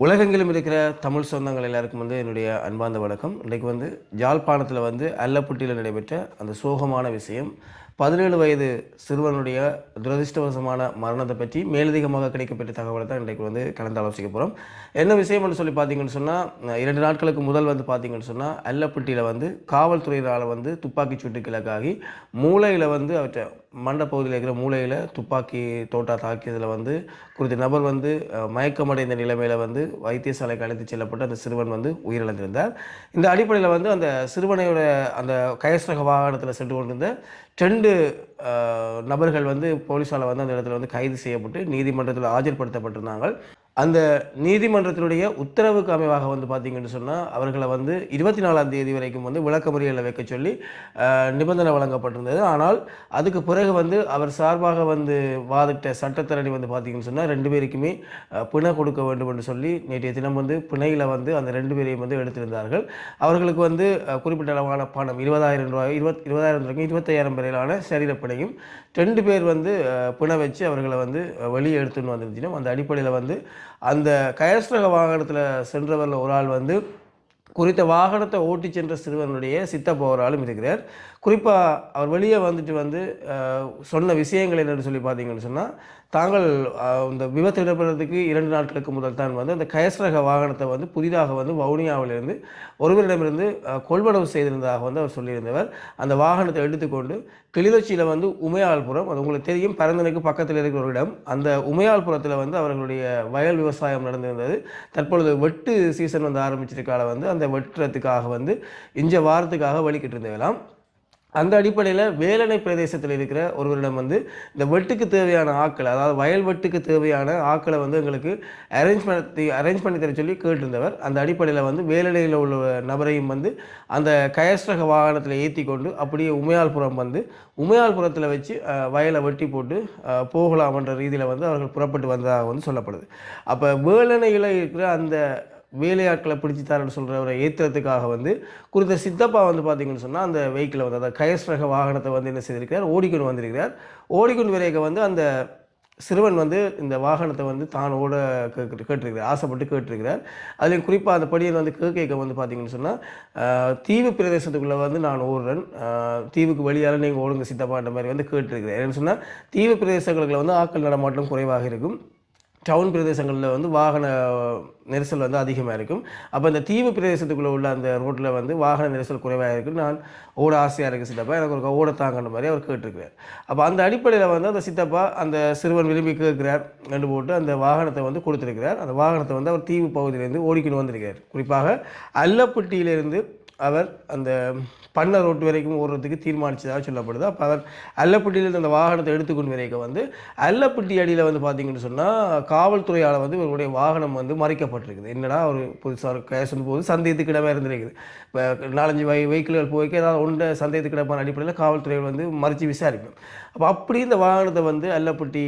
உலகெங்கிலும் இருக்கிற தமிழ் சொந்தங்கள் எல்லாருக்கும் என்னுடைய அன்பார்ந்த வணக்கம். இன்றைக்கு யாழ்ப்பாணத்தில் அல்லப்பட்டியில் நடைபெற்ற அந்த சோகமான விஷயம் 17 வயது சிறுவனுடைய துரதிர்ஷ்டவசமான மரணத்தை பற்றி மேலதிகமாக கிடைக்கப்பட்ட தகவலை தான் இன்றைக்கு கலந்து ஆலோசிக்க போகிறோம். என்ன விஷயம்னு சொல்லி பார்த்தீங்கன்னு சொன்னால், 2 நாட்களுக்கு முதல் பார்த்தீங்கன்னு சொன்னால் அல்லப்பட்டியில் காவல்துறையினால் துப்பாக்கி சூட்டுக்கு இலக்காகி மூளையில் அவற்றை மண்டப்பகுதியில் இருக்கிற மூளையில் துப்பாக்கி தோட்டா தாக்கியதில் குறித்த நபர் மயக்கமடைந்த நிலைமையில் வைத்தியசாலைக்கு அழைத்து செல்லப்பட்டு அந்த சிறுவன் உயிரிழந்திருந்தார். இந்த அடிப்படையில் அந்த சிறுவனையோட அந்த கயஸ்ரக வாகனத்தில் சென்று கொண்டிருந்த 2 நபர்கள் போலீஸால் அந்த இடத்துல கைது செய்யப்பட்டு நீதிமன்றத்தில் ஆஜர்படுத்தப்பட்டிருந்தாங்க. அந்த நீதிமன்றத்தினுடைய உத்தரவுக்கு அமைவாக பார்த்தீங்கன்னு சொன்னால் அவர்களை 24ஆம் தேதி வரைக்கும் விளக்கமறியலில் வைக்க சொல்லி நிபந்தனை வழங்கப்பட்டிருந்தது. ஆனால் அதுக்கு பிறகு அவர் சார்பாக வாதிட்ட சட்டத்தரணி பார்த்தீங்கன்னு சொன்னால் 2 பேருக்குமே பிணை கொடுக்க வேண்டும் என்று சொல்லி நேற்றைய தினம் பிணையில் அந்த 2 பேரையும் எடுத்திருந்தார்கள். அவர்களுக்கு குறிப்பிட்ட அளவான பணம் 20,000 ரூபாய் 20,000 25,000 வரையிலான சரீரப்பிணையும் 2 பேர் பிணை வச்சு அவர்களை வெளியே எடுத்துன்னு வந்துருந்துச்சினோம். அந்த அடிப்படையில் அந்த கயஸ்ரக வாகனத்தில் சென்றவரில் ஒரு ஆள் குறித்த வாகனத்தை ஓட்டி சென்ற சிறுவனுடைய சித்தப்பா ஒரு ஆளும் இருக்கிறார். குறிப்பாக அவர் வெளியே சொன்ன விஷயங்கள் என்னென்னு சொல்லி பார்த்தீங்கன்னு சொன்னால், தாங்கள் இந்த விபத்து இடம்பெறதுக்கு 2 நாட்களுக்கு முதல் தான் அந்த கயஸ்ரக வாகனத்தை புதிதாக வவுனியாவிலிருந்து ஒருவரிடமிருந்து கொள்வனவு செய்திருந்ததாக அவர் சொல்லியிருந்தவர். அந்த வாகனத்தை எடுத்துக்கொண்டு கிளிநொச்சியில் உமையாள்புரம், அது உங்களுக்கு தெரியும், பரந்தனுக்கு பக்கத்தில் இருக்கிற ஒரு இடம், அந்த உமையாள்புரத்தில் அவர்களுடைய வயல் விவசாயம் நடந்திருந்தது. தற்பொழுது வெட்டு சீசன் ஆரம்பிச்சிருக்கால அந்த வெட்டுறதுக்காக இந்த வாரத்துக்காக வலிக்கிட்டு இருந்தவெல்லாம். அந்த அடிப்படையில் வேலணை பிரதேசத்தில் இருக்கிற ஒருவரிடம் இந்த வெட்டுக்கு தேவையான ஆக்களை, அதாவது வயல் வெட்டுக்கு தேவையான ஆக்களை எங்களுக்கு அரேஞ்ச் பண்ணி தர சொல்லி கேட்டிருந்தவர். அந்த அடிப்படையில் வேலணையில் உள்ள நபரையும் அந்த கயஸ்ரக வாகனத்தில் ஏற்றி கொண்டு அப்படியே உமையாள்புரம் உமையாள்புரத்தில் வச்சு வயலை வெட்டி போட்டு போகலாம்ன்ற ரீதியில் அவர்கள் புறப்பட்டு வந்ததாக சொல்லப்படுது. அப்போ வேலணையில் இருக்கிற அந்த வேலையாட்களை பிடிச்சித்தாருன்னு சொல்கிறவரை ஏற்றுறதுக்காக குறித்த சித்தப்பா பார்த்தீங்கன்னு சொன்னால் அந்த வெஹிக்கிளை அந்த கயஸ்ரக வாகனத்தை என்ன செய்திருக்கிறார், ஓடிக்கொண்டு வந்திருக்கிறார். ஓடிக்கொண்டு வரைக்க அந்த சிறுவன் இந்த வாகனத்தை தான் ஓட கேட்டிருக்கிறார், ஆசைப்பட்டு கேட்டிருக்கிறார். அதுலேயும் குறிப்பாக அந்த படியை கேட்க பார்த்தீங்கன்னு சொன்னால், தீவு பிரதேசத்துக்குள்ளே நான் ஓடுறேன், தீவுக்கு வெளியால் நீங்கள் ஓடுங்க சித்தப்பான்ற மாதிரி கேட்டிருக்கிறேன். என்னென்னு சொன்னால், தீவு பிரதேசங்களுக்கு ஆட்கள் நடமாட்டம் குறைவாக இருக்கும், டவுன் பிரதேசங்களில் வாகன நெரிசல் அதிகமாக இருக்கும். அப்போ இந்த தீவு பிரதேசத்துக்குள்ளே உள்ள அந்த ரோட்டில் வாகன நெரிசல் குறைவாக இருக்குது, நான் ஓட ஆசையாக இருக்குது சித்தப்பா, எனக்கு ஒரு ஓடத்தாங்கன்ற மாதிரி அவர் கேட்டிருக்கிறார். அப்போ அந்த அடிப்படையில் அந்த சித்தப்பா அந்த சிறுவன் விரும்பி கேட்கிறார் கண்டு போட்டு அந்த வாகனத்தை கொடுத்துருக்கிறார். அந்த வாகனத்தை அவர் தீவு பகுதியிலேருந்து ஓடிக்கொண்டு வந்திருக்கிறார். குறிப்பாக அல்லப்பட்டியிலிருந்து அவர் அந்த பண்ண ரோட்டு வரைக்கும் ஓடுறதுக்கு தீர்மானித்ததாக சொல்லப்படுது. அப்போ அவர் அல்லப்பட்டியிலிருந்து அந்த வாகனத்தை எடுத்துக்கொண்டு வரைக்க அல்லப்பட்டி அடியில் பார்த்தீங்கன்னு சொன்னால் காவல்துறையால் இவருடைய வாகனம் மறைக்கப்பட்டிருக்குது. என்னடா ஒரு புதுசாக கேஸ் போது சந்தேகத்துக்கு இடமாக இருந்திருக்குது. இப்போ 4-5 வெஹிக்கிள்கள் போய்க்க ஏதாவது ஒன்றை சந்தேகத்துக்கு இடமான அடிப்படையில் காவல்துறை மறைச்சி விசாரிக்கணும். அப்போ அப்படி இந்த வாகனத்தை அல்லப்பட்டி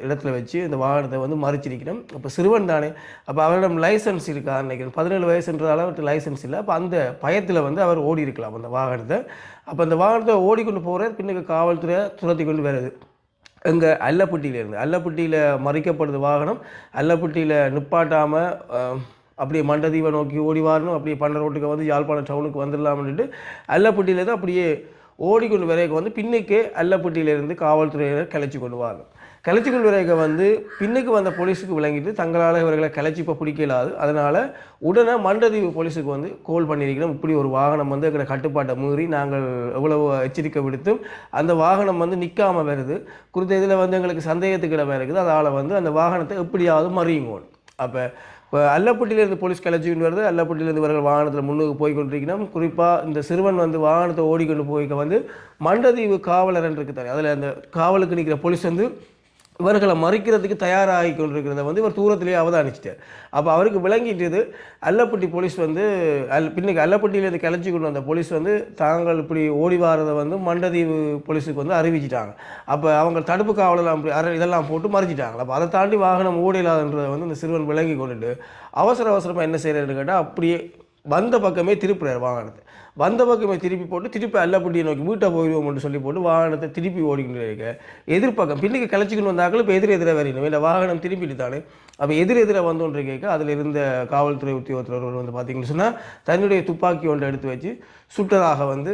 இடத்துல வச்சு இந்த வாகனத்தை மறைச்சிருக்கணும். அப்போ சிறுவன் தானே, அப்போ அவரிடம் லைசன்ஸ் இருக்கா நினைக்கிறேன், 17 வயசுன்றதால அவருக்கு லைசன்ஸ் இல்லை. அப்போ அந்த பயத்தில் அவர் ஓடி இருக்கலாம் அந்த வாகனத்தை. அப்போ அந்த வாகனத்தை ஓடிக்கொண்டு போகிற பின்னுக்கு காவல்துறை துரத்தி கொண்டு வருது. எங்கே அல்லப்பட்டியில் மறைக்கப்படுது வாகனம். அல்லப்பட்டியில் நிப்பாட்டாமல் அப்படியே மண்டதீவை நோக்கி ஓடி வரணும், அப்படியே பண்ண ரோட்டுக்கு யாழ்ப்பாணம் டவுனுக்கு வந்துடலாம்னுட்டு அல்லப்பட்டியில் தான் அப்படியே ஓடிக்கொண்டு வரைக்க பின்னுக்கே அல்லப்பட்டியிலிருந்து காவல்துறையினர் கிளச்சி கொண்டு வரணும். கிளச்சி கொண்டு வரைக்க பின்னுக்கு வந்த போலீஸுக்கு விளங்கிட்டு தங்களால் இவர்களை கிளச்சி இப்போ பிடிக்கலாது, அதனால் உடனே மண்டதீவு போலீஸுக்கு கோல் பண்ணியிருக்கிறோம். இப்படி ஒரு வாகனம் எங்களை கட்டுப்பாட்டை மீறி நாங்கள் எவ்வளவு எச்சரிக்கை விடுத்தும் அந்த வாகனம் நிற்காமல் வருது, குறித்த இதில் எங்களுக்கு சந்தேகத்துக்கு இடமாக இருக்குது, அதனால் அந்த வாகனத்தை எப்படியாவது மறியுங்கோணும். அப்போ இப்போ அல்லப்பட்டியிலேருந்து போலீஸ் கிளச்சிக்கிட்டு வருது, அல்லப்பட்டியிலேருந்து இவர்கள் வாகனத்தில் முன்னுக்கு போய் கொண்டிருக்கணும். குறிப்பாக இந்த சிறுவன் வாகனத்தை ஓடிக்கொண்டு போய்க்க மண்டதீவு காவலர் இருக்குது தானே, அதில் அந்த காவலுக்கு நிற்கிற போலீஸ் இவர்களை மறிக்கிறதுக்கு தயாராகி கொண்டிருக்கிறத இவர் தூரத்திலேயே அவதானிச்சிட்டார். அப்போ அவருக்கு விளங்கிட்டது அல்லப்பட்டி போலீஸ் பின்னுக்கு அல்லப்பட்டியிலேருந்து கிளச்சி கொண்டு வந்த போலீஸ் தாங்கள் இப்படி ஓடி வாரதை மண்டதீவு போலீஸுக்கு அறிவிச்சிட்டாங்க. அப்போ அவங்க தடுப்பு காவலெல்லாம் இதெல்லாம் போட்டு மறிச்சிட்டாங்க. அப்போ அதை தாண்டி வாகனம் ஓடிலாதுன்றதை இந்த சிறுவன் விளங்கி கொண்டுட்டு அவசரமாக என்ன செய்கிறேன்னு கேட்டால் அப்படியே வந்த பக்கமே திருப்புறார் வாகனத்தை. வந்த பக்கமே திருப்பி போட்டு திருப்பி அல்லப்பட்டியை நோக்கி வீட்டை போயிடுவோம்னு சொல்லி போட்டு வாகனத்தை திருப்பி ஓடிக்கிட்டு இருக்க. எதிர்பக்கம் பின்னுக்கு கிளச்சிக்கிட்டு வந்தாக்கள் இப்போ எதிரெதிராக வரணும் இல்லை வாகனம் திருப்பிட்டு தானே. அப்போ எதிரெதிராக வந்தோன்று கேட்க அதில் இருந்த காவல்துறை உத்தியோகத்தர் வந்து பார்த்தீங்கன்னு சொன்னால் தன்னுடைய துப்பாக்கி ஒன்றை எடுத்து வச்சு சுட்டதாக வந்து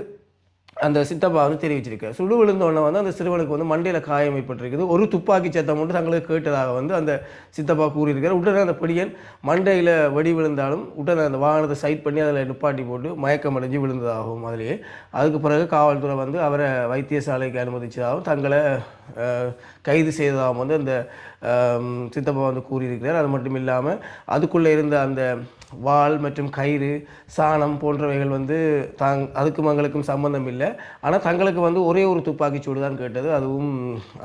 அந்த சித்தப்பா வந்து தெரிவிச்சிருக்காரு. சுடு விழுந்தோடனே வந்து அந்த சிறுவனுக்கு வந்து மண்டையில் காயம் ஏற்பட்டிருக்குது. ஒரு துப்பாக்கி சத்தம் மட்டும் தங்களுக்கு கேட்டதாக வந்து அந்த சித்தப்பா கூறியிருக்காரு. உடனே அந்த படியன் மண்டையில் வெடி விழுந்தாலும் உடனே அந்த வாகனத்தை சைட் பண்ணி அதில் நிப்பாட்டி போட்டு மயக்கம் அடைஞ்சு விழுந்ததாகவும் அதிலேயே. அதுக்கு பிறகு காவல்துறை வந்து அவரை வைத்தியசாலைக்கு அனுமதிச்சதாகவும் தங்களை கைது செய்ததாகவும் வந்து அந்த சித்தப்பா வந்து கூறியிருக்கிறார். அது மட்டும் இல்லாமல் அதுக்குள்ளே இருந்த அந்த வாள் மற்றும் கயிறு சாணம் போன்றவைகள் வந்து அதுக்கும் எங்களுக்கும் சம்பந்தம் இல்லை. ஆனால் தங்களுக்கு வந்து ஒரே ஒரு துப்பாக்கிச்சூடு தான் கேட்டது. அதுவும்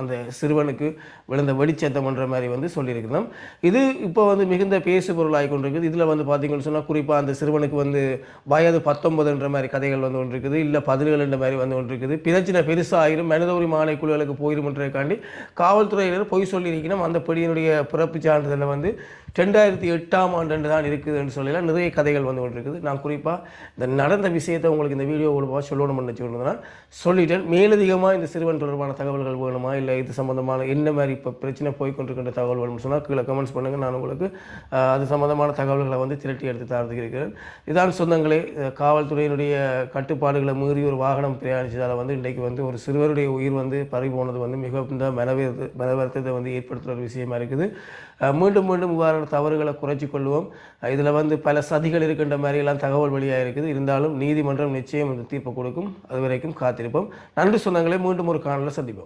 அந்த சிறுவனுக்கு விழுந்த வெடிச்சத்தம் என்ற மாதிரி வந்து சொல்லியிருக்கிறோம். இது இப்போ வந்து மிகுந்த பேசு பொருளாகி கொண்டிருக்குது. இதில் வந்து பார்த்தீங்கன்னு சொன்னால் குறிப்பாக அந்த சிறுவனுக்கு வந்து வயது 19 மாதிரி கதைகள் வந்து ஒன்று இருக்குது, இல்லை 17 மாதிரி வந்து ஒன்று இருக்குது. பிரச்சனை பெருசாகிடும், மனித உரிமை ஆணைக்குழுக்களுக்கு போயிடும்ன்றதுக்காண்டி காவல்துறையினர் பொய் சொல்லியிருக்கணும். அந்த படியினுடைய பிறப்பு சான்றிதழில் வந்து 2008ஆம் ஆண்டு தான் இருக்குதுன்னு சொல்லலாம். நிறைய கதைகள் வந்து கொண்டு இருக்குது. நான் குறிப்பாக இந்த நடந்த விஷயத்தை உங்களுக்கு இந்த வீடியோ மூலமாக சொல்லணும்னு வச்சுக்கொண்டு சொல்லிட்டேன். மேலதிகமாக இந்த சிறுவன் தொடர்பான தகவல்கள் வேணுமா, இல்லை இது சம்மந்தமான என்ன மாதிரி இப்போ பிரச்சனை போய்கொண்டிருக்கின்ற தகவல் வேணும்னு சொன்னால் கீழே கமெண்ட்ஸ் பண்ணுங்கள். நான் உங்களுக்கு அது சம்மந்தமான தகவல்களை வந்து திரட்டி எடுத்து தரதுக்கு இருக்கிறேன். இதான் சொந்தங்களே, காவல்துறையினுடைய கட்டுப்பாடுகளை மீறி ஒரு வாகனம் பிரயாணித்ததால் வந்து இன்றைக்கு வந்து ஒரு சிறுவருடைய உயிர் வந்து பறி போனது வந்து மிகுந்த மனவருத்தத்தை வந்து ஏற்படுத்துகிற ஒரு விஷயமா இருக்குது. மீண்டும் மீண்டும் இவ்வாறான தவறுகளை குறைச்சி கொள்வோம். இதில் வந்து பல சதிகள் இருக்கின்ற மாதிரியெல்லாம் தகவல் வழியாக இருக்குது. இருந்தாலும் நீதிமன்றம் நிச்சயம் இந்த தீர்ப்பு கொடுக்கும். அது வரைக்கும் காத்திருப்போம். நன்றி சொந்தங்களே, மீண்டும் ஒரு காணொளியில் சந்திப்போம்.